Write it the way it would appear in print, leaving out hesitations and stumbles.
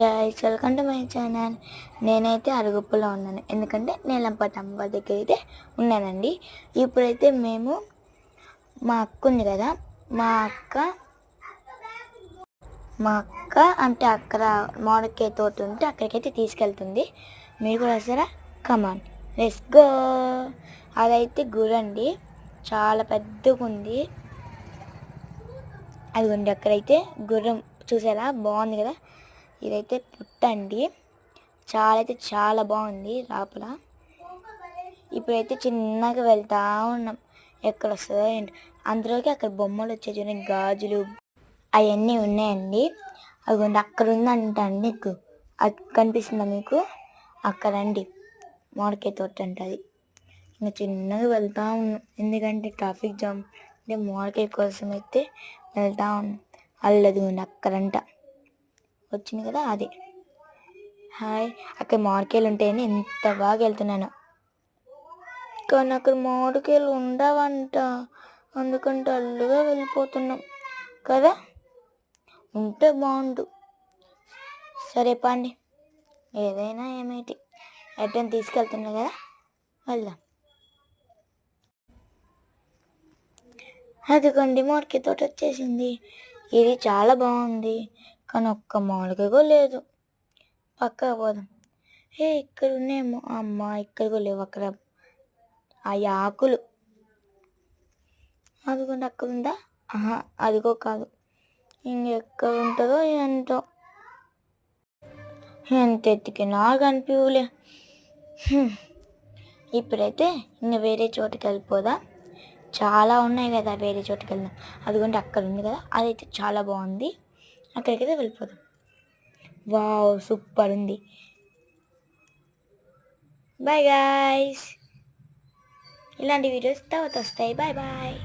Guys welcome to my channel. నేనైతే అరుగుప్పులో ఉన్నాను, ఎందుకంటే నీలంపట్ అమ్మ దగ్గర అయితే ఉన్నానండి. ఇప్పుడైతే మేము మా అక్క ఉంది కదా, మా అక్క అంటే అక్కడ మామిడికాయ తోట ఉంటే అక్కడికైతే తీసుకెళ్తుంది. మీరు కూడా వస్తారా? Come on let's go. అదైతే గుడండి, చాలా పెద్దగా ఉంది. అదిగోండి అక్కడైతే గుర్రం చూసారా, బాగుంది కదా. ఇదైతే పుట్టండి, చాలా బాగుంది లోపల. ఇప్పుడైతే చిన్నగా వెళ్తా ఉన్నాం, ఎక్కడ వస్తుందో ఏంటి. అందులోకి అక్కడ బొమ్మలు వచ్చే చూడండి, గాజులు అవన్నీ ఉన్నాయండి. అదిగోండి అక్కడ ఉందంట అండి, మీకు అది కనిపిస్తుందా మీకు? అక్కడండి మామిడికాయ తోట ఉంటుంది. ఇంకా చిన్నగా వెళ్తా ఉన్నాం, ఎందుకంటే ట్రాఫిక్ జామ్ అంటే మామిడికాయ కోసం అయితే వెళ్తా ఉన్నాం. అల్లది ఉంది అక్కడంట, వచ్చింది కదా అది. హాయ్, అక్కడ మామిడికాయలు ఉంటాయని ఎంత బాగా వెళ్తున్నాను, కానీ అక్కడ మామిడికాయలు ఉండవంట, అందుకంటే అల్లుగా వెళ్ళిపోతున్నాం కదా. ఉంటే బాగుండు. సరే పండి, ఏదైనా ఏమైతే ఎటైనా తీసుకెళ్తున్నా కదా, వెళ్దాం. అదిగోండి మామిడికాయ తోట వచ్చేసింది. ఇది చాలా బాగుంది, కానీ ఒక్క మామిడికాయ కూడా లేదు. పక్కకు పోదాం. ఇక్కడ ఉన్నాయేమో, అమ్మ ఇక్కడ కూడా లేవు. అక్కడ ఆ ఆకులు, అదిగోండి అక్కడ ఉందా? అదిగో కాదు, ఇంకెక్కడ ఉంటుందో ఏంటో, ఎంత ఎత్తికినా కనిపించలే. ఇప్పుడైతే ఇంకా వేరే చోటుకి వెళ్ళిపోదా, చాలా ఉన్నాయి కదా, వేరే చోటుకి వెళ్దాం. అదిగోండి అక్కడ ఉంది కదా, అదైతే చాలా బాగుంది, అక్కడికైతే వెళ్ళిపోదాం. వావ్, సూపర్ ఉంది. బాయ్ గాయ్స్, ఇలాంటి వీడియోస్ తర్వాత వస్తాయి. Bye bye.